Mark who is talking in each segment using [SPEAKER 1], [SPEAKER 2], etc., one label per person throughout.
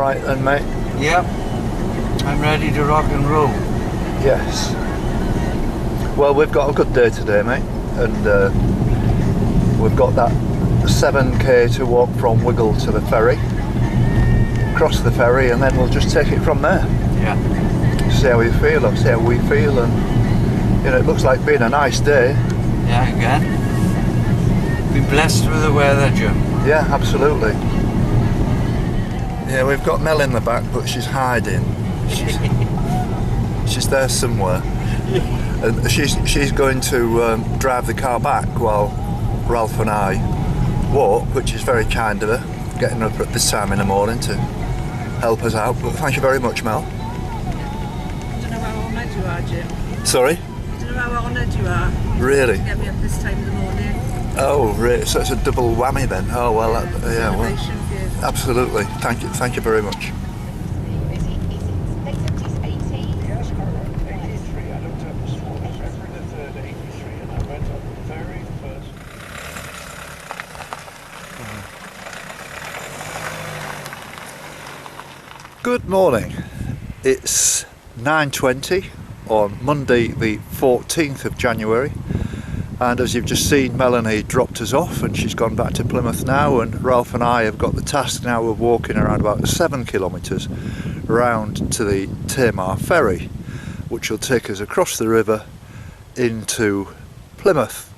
[SPEAKER 1] right then, mate?
[SPEAKER 2] Yep. I'm ready to rock and roll.
[SPEAKER 1] Yes. Well, we've got a good day today, mate, and we've got that 7k to walk from Wiggle to the ferry, cross the ferry, and then we'll just take it from there.
[SPEAKER 2] Yeah.
[SPEAKER 1] See how you feel, or see how we feel, and it looks like being a nice day.
[SPEAKER 2] Yeah, again. Be blessed with the weather, Jim.
[SPEAKER 1] Yeah, absolutely. Yeah, we've got Mel in the back, but she's hiding. She's there somewhere, and she's going to drive the car back while Ralph and I walk, which is very kind of her, getting up at this time in the morning to help us out. But thank you very much, Mel.
[SPEAKER 3] I don't know how honoured you are, Jim.
[SPEAKER 1] Sorry?
[SPEAKER 3] I don't know how honoured you are.
[SPEAKER 1] Really?
[SPEAKER 3] To get me up this time in the morning.
[SPEAKER 1] Oh, really? So it's a double whammy then. Oh well, yeah. Well,
[SPEAKER 3] Celebration for you.
[SPEAKER 1] absolutely. Thank you very much. Good morning. It's 9:20 on Monday the 14th of January, and as you've just seen, Melanie dropped us off and she's gone back to Plymouth now, and Ralph and I have got the task now of walking around about 7 kilometres round to the Tamar ferry, which will take us across the river into Plymouth.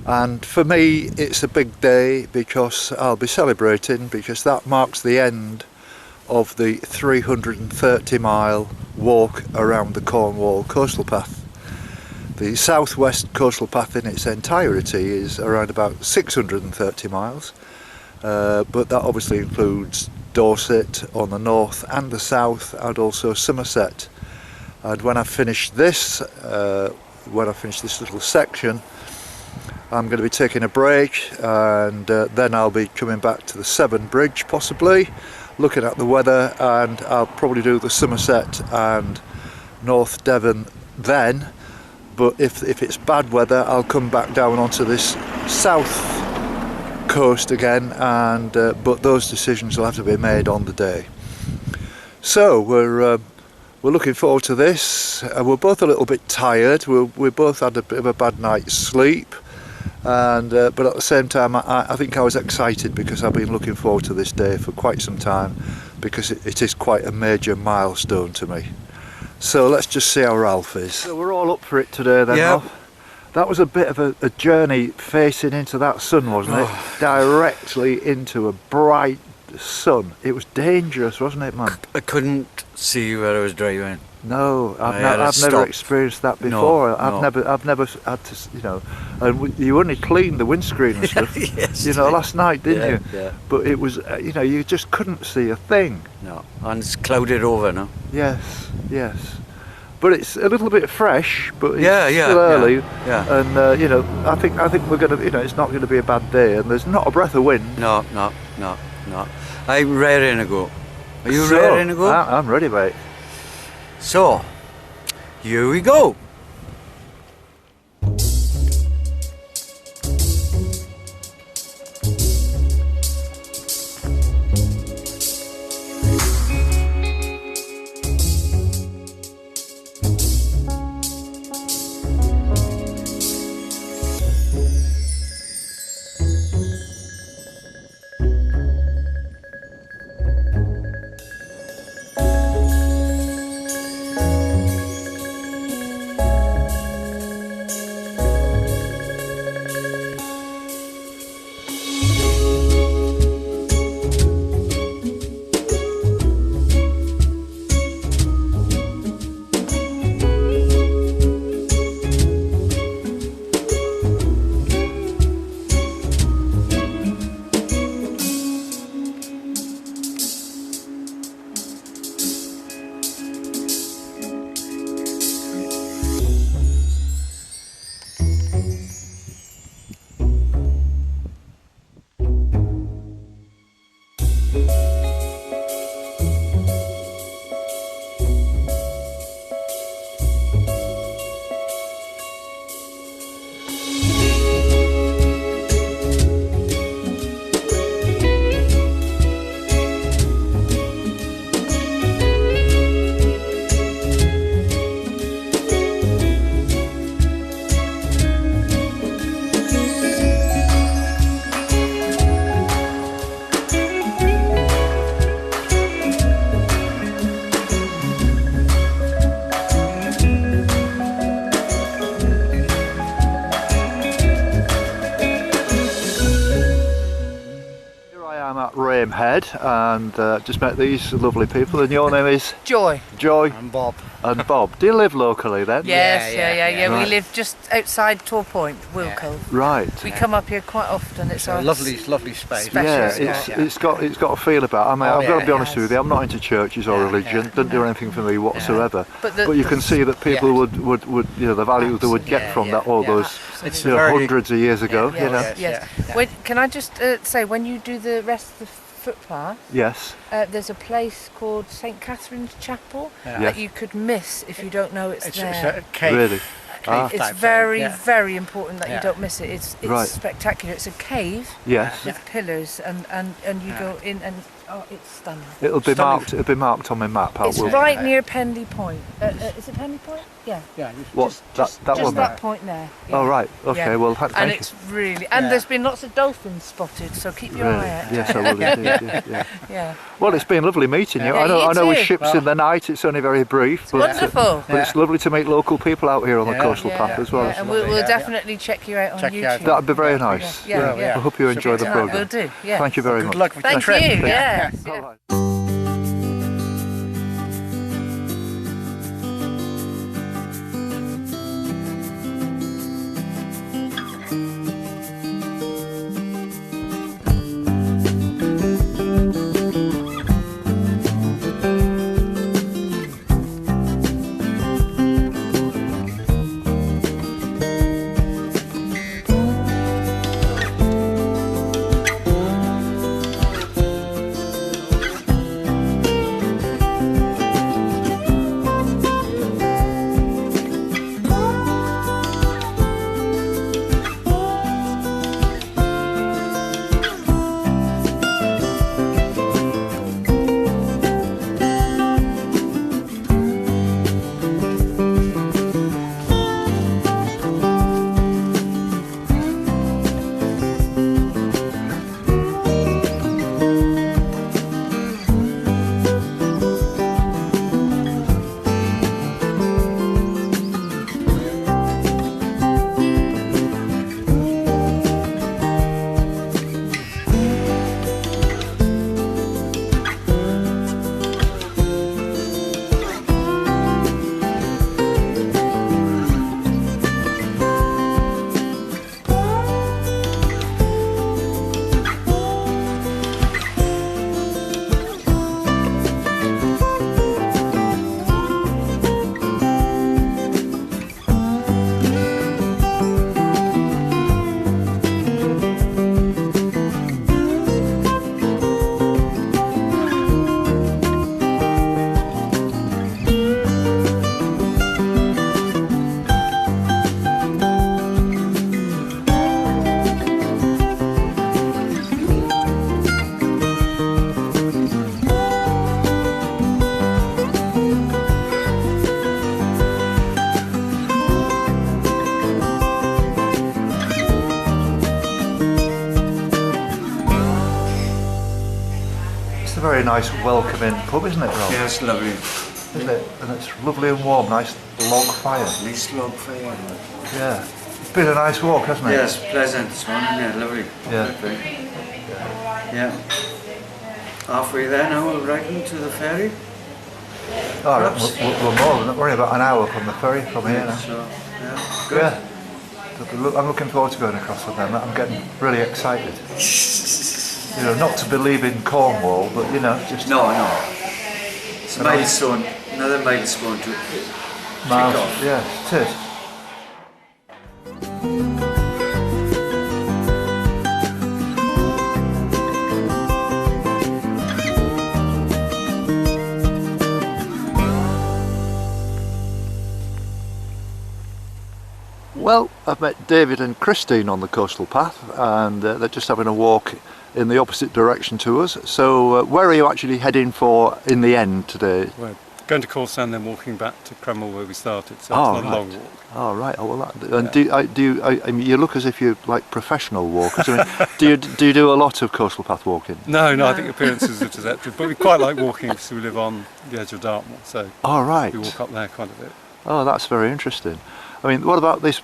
[SPEAKER 1] And for me it's a big day because I'll be celebrating, because that marks the end of the 330-mile walk around the Cornwall coastal path. The southwest coastal path in its entirety is around about 630 miles, but that obviously includes Dorset on the north and the south, and also Somerset. And when I finish this little section, I'm going to be taking a break, and then I'll be coming back to the Severn Bridge possibly, looking at the weather, and I'll probably do the Somerset and North Devon then. But if it's bad weather, I'll come back down onto this south coast again, and but those decisions will have to be made on the day. So we're looking forward to this. We're both a little bit tired. We both had a bit of a bad night's sleep, and but at the same time I think I was excited because I've been looking forward to this day for quite some time, because it is quite a major milestone to me. So let's just see how Ralph is. So we're all up for it today then,
[SPEAKER 2] Yep.
[SPEAKER 1] Ralph. That was a bit of a journey facing into that sun, wasn't it? Directly into a bright sun. It was dangerous, wasn't it, man?
[SPEAKER 2] I couldn't see where I was driving.
[SPEAKER 1] No,
[SPEAKER 2] I had to
[SPEAKER 1] I've never
[SPEAKER 2] stop.
[SPEAKER 1] experienced that before.
[SPEAKER 2] No.
[SPEAKER 1] I've never had to, and you only cleaned the windscreen and stuff,
[SPEAKER 2] Yes.
[SPEAKER 1] last night, didn't you?
[SPEAKER 2] Yeah.
[SPEAKER 1] But it was, you just couldn't see a thing.
[SPEAKER 2] No. And it's clouded over now.
[SPEAKER 1] Yes. But it's a little bit fresh, but it's
[SPEAKER 2] Yeah,
[SPEAKER 1] still early.
[SPEAKER 2] yeah.
[SPEAKER 1] And I think we're gonna, it's not going to be a bad day, and there's not a breath of wind.
[SPEAKER 2] No. I'm raring to go. Are you
[SPEAKER 1] So,
[SPEAKER 2] raring to go?
[SPEAKER 1] I'm ready, mate.
[SPEAKER 2] So, here we go.
[SPEAKER 1] at Rame Head and just met these lovely people. And your name is?
[SPEAKER 3] Joy.
[SPEAKER 1] Joy.
[SPEAKER 4] I'm Bob.
[SPEAKER 1] And Bob. Do you live locally then?
[SPEAKER 3] Yes,
[SPEAKER 4] Yeah.
[SPEAKER 3] yeah.
[SPEAKER 1] Right.
[SPEAKER 3] We live just outside Tor Point, Wilco.
[SPEAKER 1] Right.
[SPEAKER 3] We come up here quite often. It's our
[SPEAKER 4] Lovely space.
[SPEAKER 3] Special
[SPEAKER 1] Yeah,
[SPEAKER 3] spot.
[SPEAKER 1] it's got a feel about it. I mean, I've got to be honest
[SPEAKER 3] yes.
[SPEAKER 1] with you, I'm not into churches or religion, doesn't do anything for me whatsoever.
[SPEAKER 3] But
[SPEAKER 1] But you can see that people would the value they would get from that all those
[SPEAKER 4] It's
[SPEAKER 1] hundreds of years ago,
[SPEAKER 3] Yes,
[SPEAKER 1] you know.
[SPEAKER 3] yes. Can I just say, when you do the rest of the footpath,
[SPEAKER 1] Yes.
[SPEAKER 3] there's a place called St Catherine's Chapel
[SPEAKER 4] Yeah.
[SPEAKER 3] that you could miss if you don't know it's
[SPEAKER 4] It's
[SPEAKER 3] there.
[SPEAKER 4] a cave.
[SPEAKER 1] Really?
[SPEAKER 4] Cave
[SPEAKER 3] It's
[SPEAKER 4] type
[SPEAKER 3] very,
[SPEAKER 4] thing,
[SPEAKER 3] very important that you
[SPEAKER 4] Yeah.
[SPEAKER 3] don't miss it. It's
[SPEAKER 1] Right.
[SPEAKER 3] spectacular. It's a cave
[SPEAKER 1] Yes.
[SPEAKER 3] with pillars, and you go in, and it's stunning.
[SPEAKER 1] It'll be
[SPEAKER 4] Stunning.
[SPEAKER 1] marked. It'll be marked on my map. I
[SPEAKER 3] It's
[SPEAKER 1] will.
[SPEAKER 3] right near Pendy Point. Is it Pendy Point? Yeah.
[SPEAKER 4] Yeah.
[SPEAKER 1] What? That
[SPEAKER 3] Just
[SPEAKER 1] one.
[SPEAKER 3] that point there. Yeah.
[SPEAKER 1] Oh right. Okay.
[SPEAKER 3] Yeah.
[SPEAKER 1] Well,
[SPEAKER 3] And
[SPEAKER 1] thank you.
[SPEAKER 3] it's really, and
[SPEAKER 4] Yeah.
[SPEAKER 3] there's been lots of dolphins spotted, so keep your
[SPEAKER 1] Really?
[SPEAKER 3] eye out.
[SPEAKER 1] Yes, I will indeed. Yeah.
[SPEAKER 3] Yeah.
[SPEAKER 1] Well, it's been lovely meeting you.
[SPEAKER 3] Yeah,
[SPEAKER 1] I know.
[SPEAKER 3] you
[SPEAKER 1] I know with
[SPEAKER 3] too.
[SPEAKER 1] ships in the night, it's only very brief. But,
[SPEAKER 3] Wonderful.
[SPEAKER 1] but it's lovely to meet local people out here on the
[SPEAKER 4] Yeah.
[SPEAKER 1] coastal path as well.
[SPEAKER 3] And we'll
[SPEAKER 4] Yeah.
[SPEAKER 3] definitely check you out on
[SPEAKER 4] Check you
[SPEAKER 3] YouTube.
[SPEAKER 4] out.
[SPEAKER 1] That'd be very nice.
[SPEAKER 3] Yeah.
[SPEAKER 1] I hope you enjoy the
[SPEAKER 3] Right,
[SPEAKER 1] programme.
[SPEAKER 3] We'll do. Yeah.
[SPEAKER 1] Thank you very
[SPEAKER 4] Good
[SPEAKER 1] much.
[SPEAKER 4] luck with your
[SPEAKER 3] Thank
[SPEAKER 4] trip.
[SPEAKER 3] you. Yeah.
[SPEAKER 1] All right. It's a very nice, welcoming pub, isn't it, Rob?
[SPEAKER 2] Yeah, it's lovely.
[SPEAKER 1] Isn't it? And it's lovely and warm. Nice log fire.
[SPEAKER 2] Nice log fire.
[SPEAKER 1] Yeah. It's been a nice walk, hasn't it?
[SPEAKER 2] Yes, pleasant this morning, yeah, lovely.
[SPEAKER 1] Yeah.
[SPEAKER 2] Lovely. Yeah. Halfway there now, we're riding to the ferry.
[SPEAKER 1] All right,
[SPEAKER 2] Perhaps.
[SPEAKER 1] we're more than we're only about an hour from the ferry from here now.
[SPEAKER 2] So, yeah, good.
[SPEAKER 1] Yeah. I'm looking forward to going across with them. I'm getting really excited. You know, not to believe in Cornwall, but you know, just
[SPEAKER 2] No. It's a milestone, another milestone to
[SPEAKER 1] miles.
[SPEAKER 2] kick off.
[SPEAKER 1] Yeah, it is. Well, I've met David and Christine on the coastal path, and they're just having a walk in the opposite direction to us. So where are you actually heading for in the end today?
[SPEAKER 5] We're going to Corsa and then walking back to Cremel where we started, so
[SPEAKER 1] Oh,
[SPEAKER 5] it's not a long walk.
[SPEAKER 1] Oh, right. Oh, well, that, and I mean, you look as if you're like professional walkers. I mean, do you do a lot of coastal path walking?
[SPEAKER 5] No, I think appearances are deceptive, but we quite like walking because we live on the edge of Dartmoor, so
[SPEAKER 1] Oh, right.
[SPEAKER 5] we walk up there quite a bit.
[SPEAKER 1] Oh, that's very interesting. I mean, what about this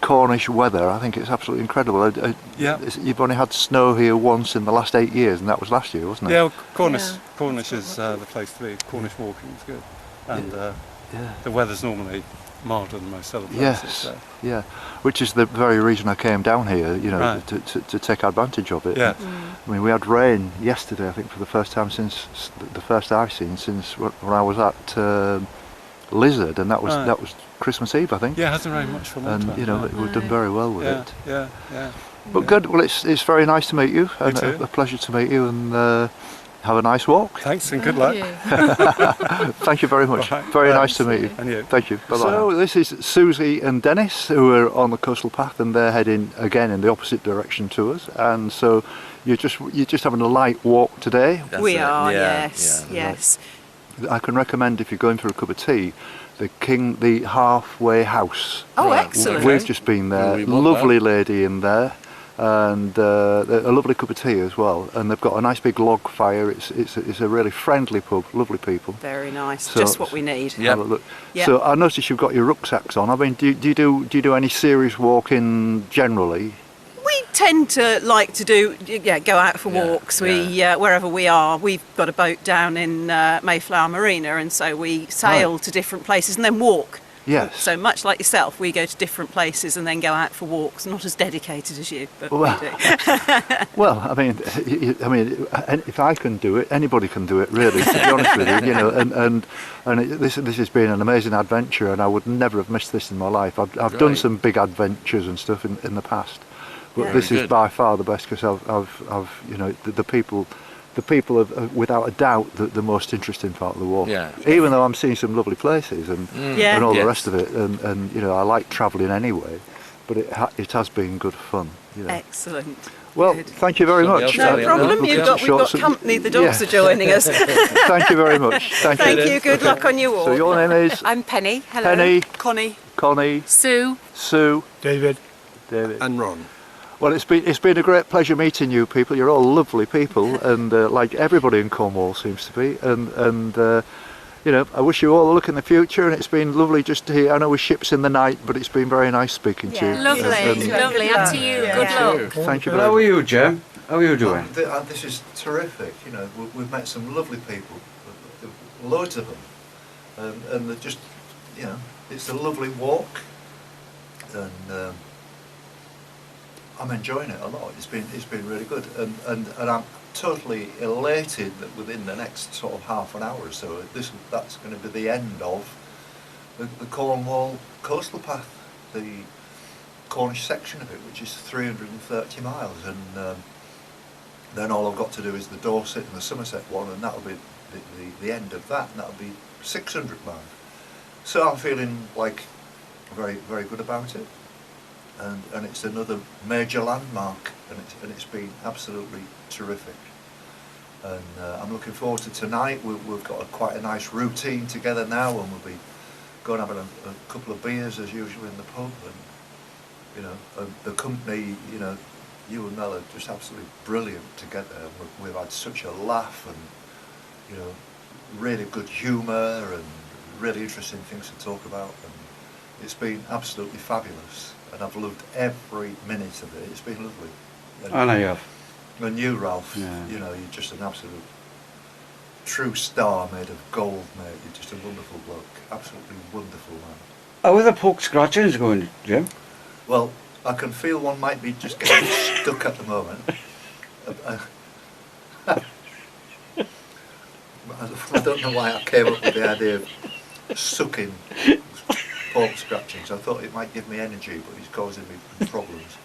[SPEAKER 1] Cornish weather? I think it's absolutely incredible.
[SPEAKER 5] Yeah.
[SPEAKER 1] You've only had snow here once in the last 8 years, and that was last year, wasn't it?
[SPEAKER 5] Yeah, well, Cornish,
[SPEAKER 3] Yeah.
[SPEAKER 5] Cornish is the place to be. Cornish walking is good. And
[SPEAKER 1] Yeah.
[SPEAKER 5] the weather's normally milder than most other places.
[SPEAKER 1] Yes,
[SPEAKER 5] So.
[SPEAKER 1] yeah, which is the very reason I came down here, you know,
[SPEAKER 5] Right.
[SPEAKER 1] to take advantage of it.
[SPEAKER 5] Yeah.
[SPEAKER 1] I mean, we had rain yesterday, I think, for the first time since, the first I've seen since when I was at Lizard, and that was Christmas Eve, I think.
[SPEAKER 5] Yeah, it hasn't rained much for a long
[SPEAKER 1] And
[SPEAKER 5] time.
[SPEAKER 1] you know,
[SPEAKER 5] no.
[SPEAKER 1] we've done very well with
[SPEAKER 5] Yeah,
[SPEAKER 1] it.
[SPEAKER 5] yeah.
[SPEAKER 1] But good. Well, it's very nice to meet you, and
[SPEAKER 5] too.
[SPEAKER 1] a pleasure to meet you, and have a nice walk.
[SPEAKER 5] Thanks and good luck.
[SPEAKER 1] Thank you very much.
[SPEAKER 5] Right.
[SPEAKER 1] Very
[SPEAKER 5] Right.
[SPEAKER 1] nice to meet you.
[SPEAKER 5] And you.
[SPEAKER 1] Thank you. Bye-bye. So this is Susie and Dennis, who are on the coastal path, and they're heading again in the opposite direction to us. And so you're just having a light walk today.
[SPEAKER 3] We are,
[SPEAKER 4] Yeah,
[SPEAKER 3] yes,
[SPEAKER 4] yeah.
[SPEAKER 3] yes.
[SPEAKER 1] I can recommend, if you're going for a cup of tea, the Halfway House.
[SPEAKER 3] Oh,
[SPEAKER 4] Right.
[SPEAKER 3] excellent.
[SPEAKER 1] We've just been there.
[SPEAKER 4] We walked
[SPEAKER 1] Lovely lady in there, and a lovely cup of tea as well. And they've got a nice big log fire. It's a really friendly pub. Lovely people.
[SPEAKER 3] Very nice.
[SPEAKER 1] So-
[SPEAKER 3] Just what we need.
[SPEAKER 4] Yeah.
[SPEAKER 1] Have a look.
[SPEAKER 3] Yeah.
[SPEAKER 1] So I noticed you've got your rucksacks on. I mean, do you do any serious walking generally?
[SPEAKER 3] We tend to like to go out for
[SPEAKER 4] Yeah,
[SPEAKER 3] walks. We wherever we are, we've got a boat down in Mayflower Marina, and so we sail to different places and then walk.
[SPEAKER 1] Yes.
[SPEAKER 3] So much like yourself, we go to different places and then go out for walks. Not as dedicated as you, but
[SPEAKER 1] Well,
[SPEAKER 3] we do.
[SPEAKER 1] Well, I mean, if I can do it, anybody can do it, really. To be honest with you, you know, this has been an amazing adventure, and I would never have missed this in my life. I've done
[SPEAKER 4] Right.
[SPEAKER 1] some big adventures and stuff in the past, but
[SPEAKER 3] Yeah.
[SPEAKER 1] this
[SPEAKER 4] Very
[SPEAKER 1] is
[SPEAKER 4] good.
[SPEAKER 1] by far the best, because I've you know, the people are without a doubt the most interesting part of the walk.
[SPEAKER 4] Yeah.
[SPEAKER 1] Even though I'm seeing some lovely places and
[SPEAKER 3] Yeah.
[SPEAKER 1] all the
[SPEAKER 4] Yes.
[SPEAKER 1] rest of it, and you know, I like travelling anyway, but it has been good fun. You know.
[SPEAKER 3] Excellent.
[SPEAKER 1] Well,
[SPEAKER 3] Good.
[SPEAKER 1] thank you very
[SPEAKER 4] Somebody
[SPEAKER 1] much.
[SPEAKER 4] else
[SPEAKER 3] No
[SPEAKER 4] Yeah.
[SPEAKER 3] problem.
[SPEAKER 1] We'll
[SPEAKER 3] We've
[SPEAKER 1] keep
[SPEAKER 3] got
[SPEAKER 1] it short.
[SPEAKER 3] company. The dogs
[SPEAKER 1] Yeah.
[SPEAKER 3] are joining us.
[SPEAKER 1] Thank you very much. Thank
[SPEAKER 3] Thank
[SPEAKER 1] you.
[SPEAKER 3] you. Good luck on your walk.
[SPEAKER 1] So your name is
[SPEAKER 6] I'm Penny. Hello.
[SPEAKER 1] Penny,
[SPEAKER 3] Connie.
[SPEAKER 1] Connie,
[SPEAKER 6] Sue.
[SPEAKER 1] Sue,
[SPEAKER 7] David
[SPEAKER 1] David.
[SPEAKER 7] and Ron.
[SPEAKER 1] Well, it's been a great pleasure meeting you people. You're all lovely people, and like everybody in Cornwall seems to be. And you know, I wish you all the luck in the future. And it's been lovely just to hear. I know we're ships in the night, but it's been very nice speaking to you.
[SPEAKER 6] Lovely,
[SPEAKER 1] And
[SPEAKER 6] lovely. And to you, good luck.
[SPEAKER 1] thank you
[SPEAKER 2] How
[SPEAKER 1] very
[SPEAKER 2] are
[SPEAKER 1] much.
[SPEAKER 2] you, Jem? How are you doing?
[SPEAKER 1] This is terrific. You know, we've met some lovely people, loads of them, and they're just, you know, it's a lovely walk, and I'm enjoying it a lot. It's been really good, and I'm totally elated that within the next sort of half an hour or so, that's going to be the end of the Cornwall coastal path, the Cornish section of it, which is 330 miles, and then all I've got to do is the Dorset and the Somerset one, and that'll be the end of that, and that'll be 600 miles. So I'm feeling like very, very good about it, and it's another major landmark, and it's been absolutely terrific. And I'm looking forward to tonight. We've got quite a nice routine together now, and we'll be going having a couple of beers as usual in the pub, and you know, the company, you know, you and Mel are just absolutely brilliant together. We've had such a laugh, and you know, really good humour and really interesting things to talk about, and it's been absolutely fabulous, and I've loved every minute of it. It's been lovely.
[SPEAKER 2] I know you have.
[SPEAKER 1] And you, Ralph,
[SPEAKER 2] Yeah.
[SPEAKER 1] you know, you're just an absolute true star made of gold, mate. You're just a wonderful bloke, absolutely wonderful man.
[SPEAKER 2] How are the pork scratchings going, Jem?
[SPEAKER 1] Well, I can feel one might be just getting stuck at the moment. I don't know why I came up with the idea of sucking pork scratchings. I thought it might give me energy, but it's causing me problems.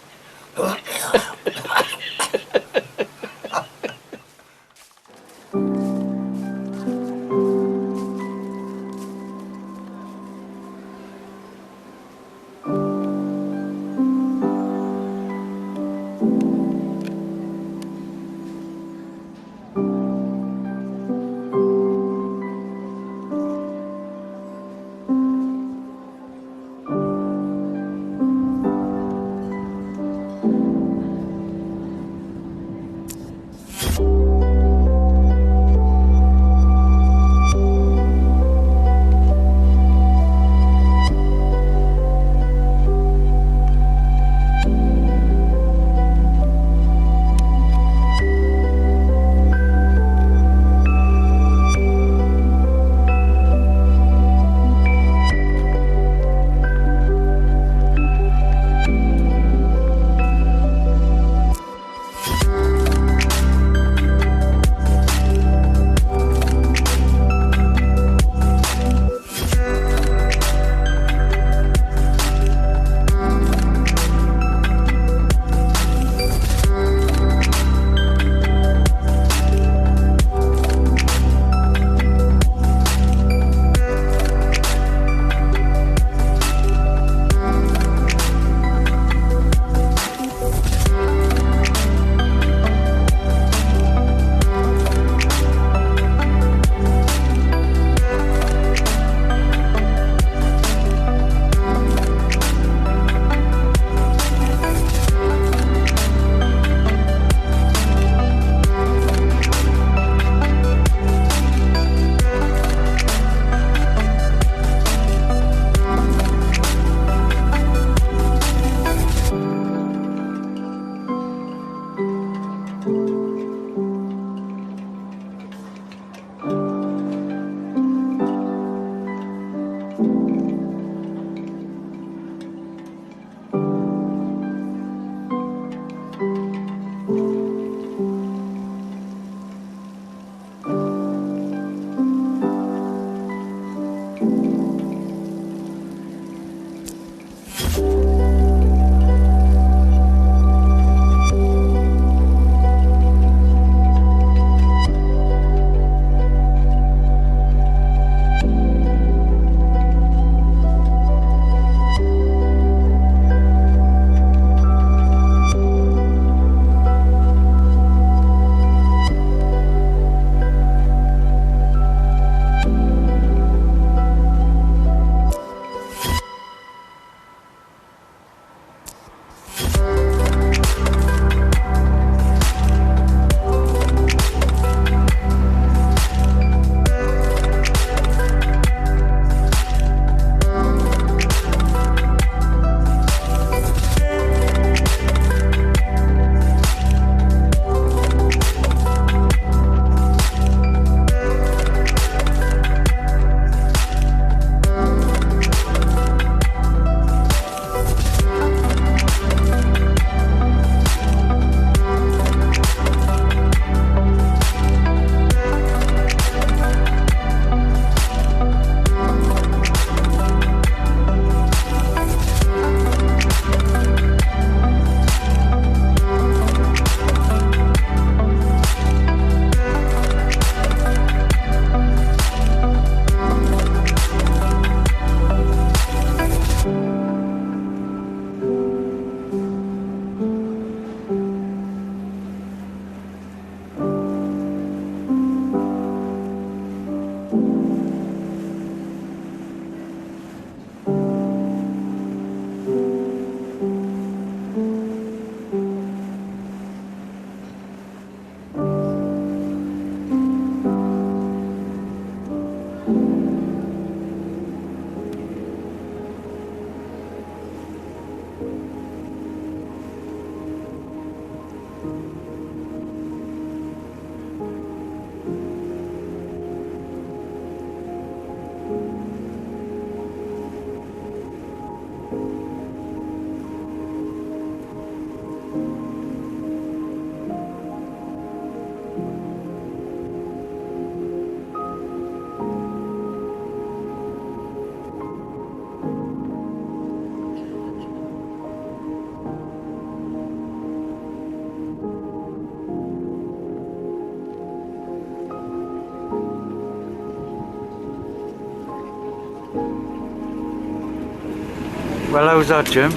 [SPEAKER 2] Well, how's that, Jim?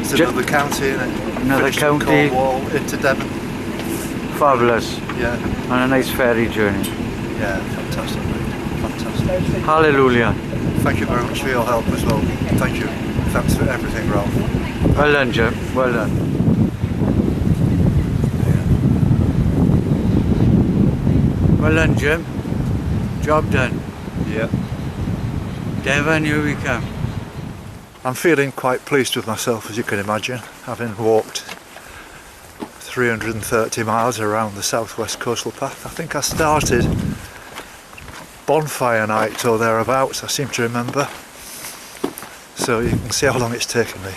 [SPEAKER 1] It's another county, isn't it?
[SPEAKER 2] Another
[SPEAKER 1] Finished from
[SPEAKER 2] county.
[SPEAKER 1] Cornwall into Devon.
[SPEAKER 2] Fabulous.
[SPEAKER 1] Yeah,
[SPEAKER 2] And a nice ferry journey.
[SPEAKER 1] yeah, fantastic, mate. Fantastic.
[SPEAKER 2] Hallelujah.
[SPEAKER 1] Thank you very much for your help as well. Thank you. Thanks for everything, Ralph.
[SPEAKER 2] Well done, Jim. Well done. Well done, Jim. Job done.
[SPEAKER 1] Yeah.
[SPEAKER 2] Devon, here we come.
[SPEAKER 1] I'm feeling quite pleased with myself, as you can imagine, having walked 330 miles around the southwest coastal path. I think I started bonfire night or thereabouts, I seem to remember. So you can see how long it's taken me.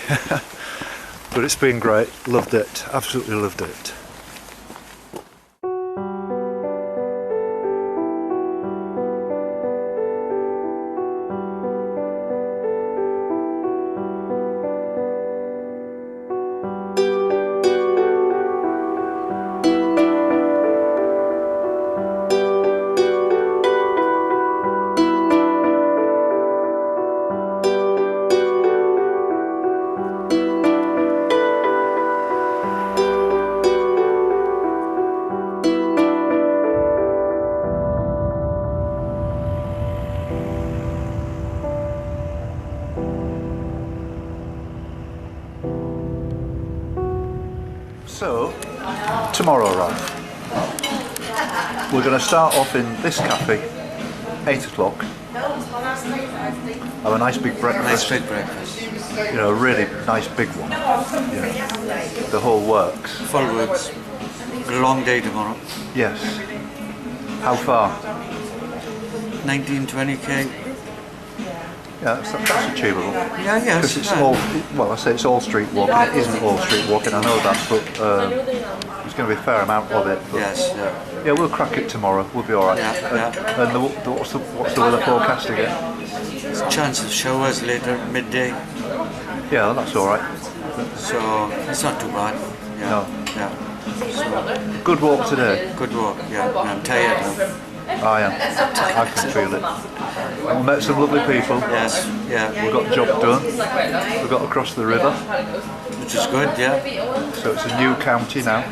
[SPEAKER 1] But it's been great, loved it, absolutely loved it. So, tomorrow, Ralph, we're going to start off in this cafe, 8 o'clock. Have a nice big breakfast.
[SPEAKER 2] Nice big breakfast.
[SPEAKER 1] You know, a really nice big one. You know, the whole works.
[SPEAKER 2] Full works. A long day tomorrow.
[SPEAKER 1] Yes. How far?
[SPEAKER 2] 19-20k.
[SPEAKER 1] Yeah, that's achievable.
[SPEAKER 2] Yeah, yes.
[SPEAKER 1] Because it's all, well, I say it's all street walking. It isn't all street walking, I know that, but there's going to be a fair amount of it. But
[SPEAKER 2] Yes, yeah.
[SPEAKER 1] yeah, we'll crack it tomorrow. We'll be all right.
[SPEAKER 2] Yeah,
[SPEAKER 1] And what's the weather forecast again?
[SPEAKER 2] There's a chance of showers later, midday.
[SPEAKER 1] Yeah, that's all right.
[SPEAKER 2] So it's not too bad. Yeah.
[SPEAKER 1] No.
[SPEAKER 2] Yeah. So
[SPEAKER 1] Good walk today.
[SPEAKER 2] good walk. Yeah. I'm tired now.
[SPEAKER 1] I am. I can feel it. And we met some lovely people.
[SPEAKER 2] Yes. Yeah.
[SPEAKER 1] We got the job done. We got across the river.
[SPEAKER 2] Which is good. Yeah.
[SPEAKER 1] So it's a new county now.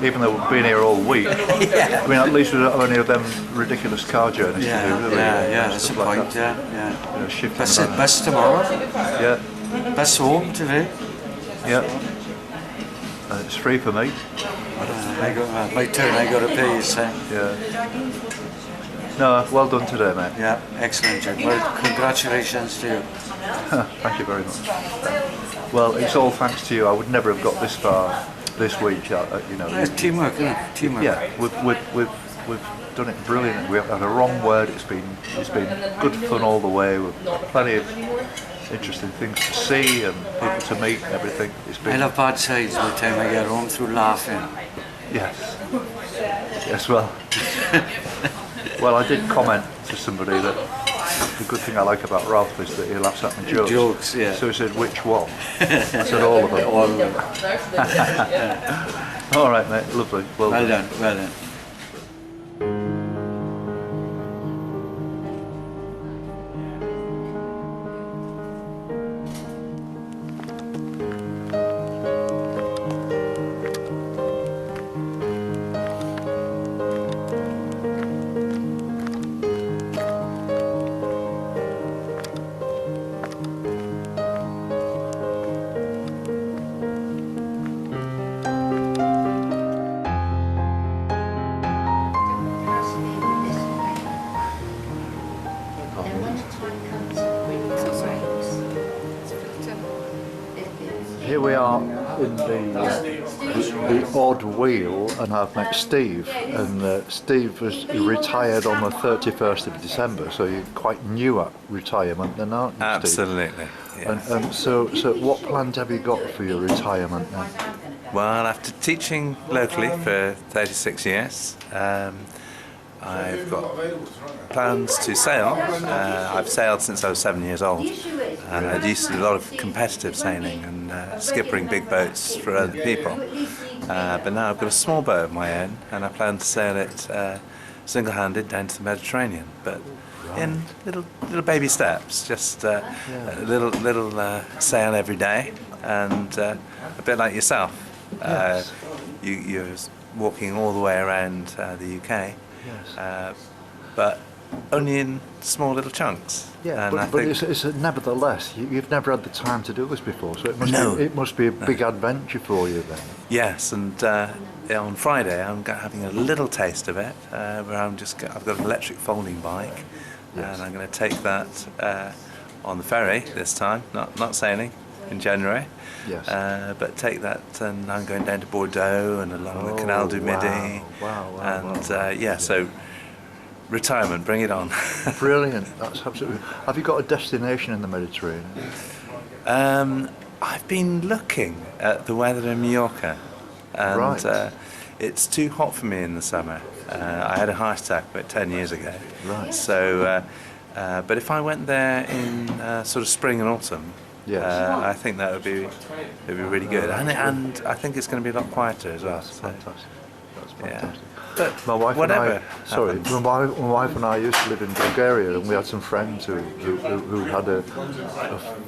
[SPEAKER 1] Even though we've been here all week.
[SPEAKER 2] Yeah.
[SPEAKER 1] I mean, at least we don't have any of them ridiculous car journeys
[SPEAKER 2] Yeah.
[SPEAKER 1] to do, do we?
[SPEAKER 2] Yeah. Yeah.
[SPEAKER 1] And
[SPEAKER 2] That's the
[SPEAKER 1] stuff like
[SPEAKER 2] point.
[SPEAKER 1] that.
[SPEAKER 2] Yeah. Yeah.
[SPEAKER 1] You know, shifting
[SPEAKER 2] Bus
[SPEAKER 1] around.
[SPEAKER 2] tomorrow.
[SPEAKER 1] Yeah,
[SPEAKER 2] Bus home today.
[SPEAKER 1] yeah. And it's free for me.
[SPEAKER 2] I got my turn. I got to pay you, sir.
[SPEAKER 1] Yeah. No, well done today, mate.
[SPEAKER 2] Yeah. Excellent, Jim. Well, congratulations to you.
[SPEAKER 1] Thank you very much. Well, it's all thanks to you. I would never have got this far this week. You know.
[SPEAKER 2] It's teamwork, isn't it? Teamwork.
[SPEAKER 1] Yeah, we've done it brilliantly. We haven't had a wrong word. It's been good fun all the way. With plenty of interesting things to see and people to meet and everything. It's
[SPEAKER 2] I
[SPEAKER 1] been
[SPEAKER 2] love bad sides by the time I get home through laughing.
[SPEAKER 1] yes, yes. Well, well, I did comment to somebody that the good thing I like about Ralph is that he laughs at my jokes.
[SPEAKER 2] Jokes, yeah.
[SPEAKER 1] So he said, "Which one?" I said, "All of them."
[SPEAKER 2] All of them.
[SPEAKER 1] All right, mate. Lovely. Well
[SPEAKER 2] Well
[SPEAKER 1] done.
[SPEAKER 2] done, well done.
[SPEAKER 1] in the odd wheel, and I've met Steve, and Steve was retired on the 31st of December, so you're quite new at retirement then, aren't you, Steve?
[SPEAKER 4] Absolutely. Yeah.
[SPEAKER 1] And so what plans have you got for your retirement then?
[SPEAKER 4] Well, after teaching locally for 36 years, I've got plans to sail. I've sailed since I was 7 years old, and I used to do a lot of competitive sailing and skippering big boats for other people. But now I've got a small boat of my own, and I plan to sail it single-handed down to the Mediterranean, but in little baby steps, just a little sail every day, and a bit like yourself.
[SPEAKER 1] Yes.
[SPEAKER 4] You're walking all the way around the UK.
[SPEAKER 1] Yes.
[SPEAKER 4] But only in small little chunks.
[SPEAKER 1] Yeah,
[SPEAKER 4] and
[SPEAKER 1] but it's nevertheless, you've never had the time to do this before, so it must be a big adventure for you then.
[SPEAKER 4] Yes, and on Friday I'm having a little taste of it, where I've got an electric folding bike, and I'm going to take that on the ferry this time, not sailing in January.
[SPEAKER 1] Yes.
[SPEAKER 4] But take that, and I'm going down to Bordeaux and along the Canal du Midi. Wow. So retirement, bring it on.
[SPEAKER 1] Brilliant, that's absolutely. Have you got a destination in the Mediterranean?
[SPEAKER 4] I've been looking at the weather in Mallorca, and it's too hot for me in the summer. I had a heart attack about 10 years ago. Right. So, but if I went there in sort of spring and autumn, I think that would be really good, and I think it's going to be a lot quieter as well.
[SPEAKER 1] That's fantastic. That's fantastic.
[SPEAKER 4] Yeah. But
[SPEAKER 1] my wife
[SPEAKER 4] whatever.
[SPEAKER 1] My wife and I used to live in Bulgaria, and we had some friends who had a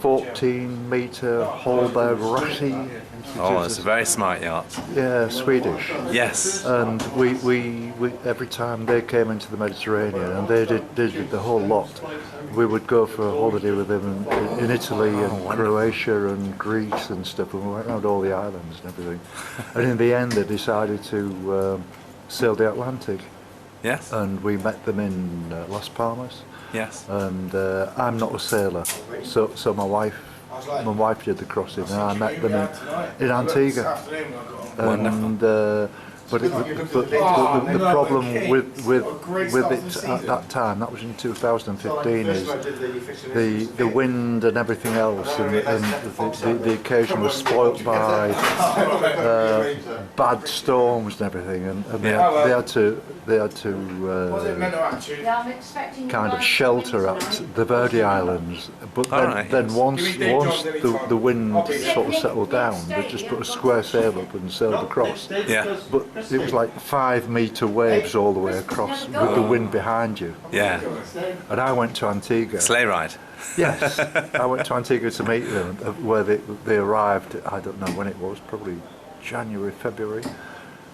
[SPEAKER 1] 14-metre Holberg Ratty.
[SPEAKER 4] Oh, it's a very smart yacht.
[SPEAKER 1] Yeah, Swedish.
[SPEAKER 4] Yes.
[SPEAKER 1] And we every time they came into the Mediterranean, and they did the whole lot, we would go for a holiday with them in Italy and Croatia and Greece and stuff, and we went around all the islands and everything. And in the end, they decided to sail the Atlantic.
[SPEAKER 4] Yes.
[SPEAKER 1] And we met them in Las Palmas.
[SPEAKER 4] Yes.
[SPEAKER 1] And I'm not a sailor, so my wife did the crossing, and I met them in Antigua. And but the problem with it at that time, that was in 2015, is the wind and everything else, and the occasion was spoilt by bad storms and everything, and they had to kind of shelter at the Verde Islands. But then once the wind sort of settled down, they just put a square sail up and sailed across.
[SPEAKER 4] Yeah.
[SPEAKER 1] But it was like 5-metre waves all the way across with the wind behind you.
[SPEAKER 4] Yeah.
[SPEAKER 1] And I went to Antigua.
[SPEAKER 4] Sleigh ride.
[SPEAKER 1] Yes. I went to Antigua to meet them, where they arrived, I don't know when it was, probably January, February,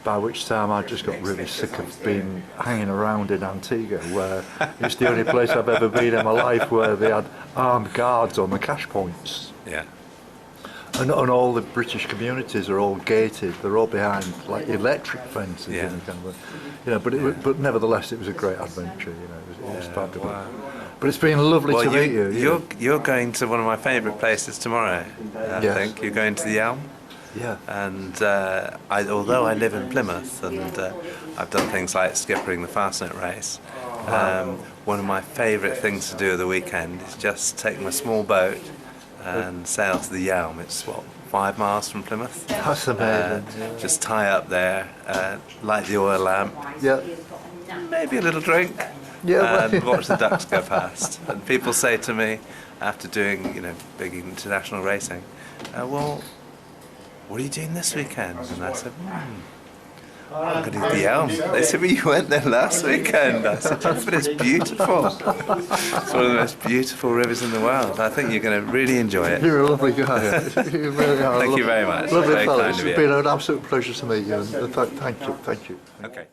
[SPEAKER 1] by which time I just got really sick of being hanging around in Antigua, where it's the only place I've ever been in my life where they had armed guards on the cash points.
[SPEAKER 4] Yeah.
[SPEAKER 1] And all the British communities are all gated. They're all behind like electric fences.
[SPEAKER 4] Yeah.
[SPEAKER 1] And kind of, but nevertheless, it was a great adventure. It was fabulous. Wow. But it's been lovely to meet you.
[SPEAKER 4] You're going to one of my favourite places tomorrow. I think you're going to the Elm.
[SPEAKER 1] Yeah.
[SPEAKER 4] And although I live in Plymouth, and I've done things like skippering the Fastnet race, one of my favourite things to do at the weekend is just take my small boat and sail to the Elm. It's 5 miles from Plymouth.
[SPEAKER 1] That's amazing.
[SPEAKER 4] Just tie up there, light the oil lamp, maybe a little drink, and watch the ducks go past. And people say to me, after doing big international racing, well, what are you doing this weekend? And I said, I'm going to the Elm. They said, well, you went there last weekend. I said, yeah, but it's beautiful. It's one of the most beautiful rivers in the world. I think you're going to really enjoy it.
[SPEAKER 1] You're a lovely guy. You really are.
[SPEAKER 4] Thank you very much.
[SPEAKER 1] Lovely
[SPEAKER 4] very
[SPEAKER 1] fellow.
[SPEAKER 4] kind
[SPEAKER 1] It's
[SPEAKER 4] of you.
[SPEAKER 1] been an absolute pleasure to meet you. And thank you.
[SPEAKER 4] Okay.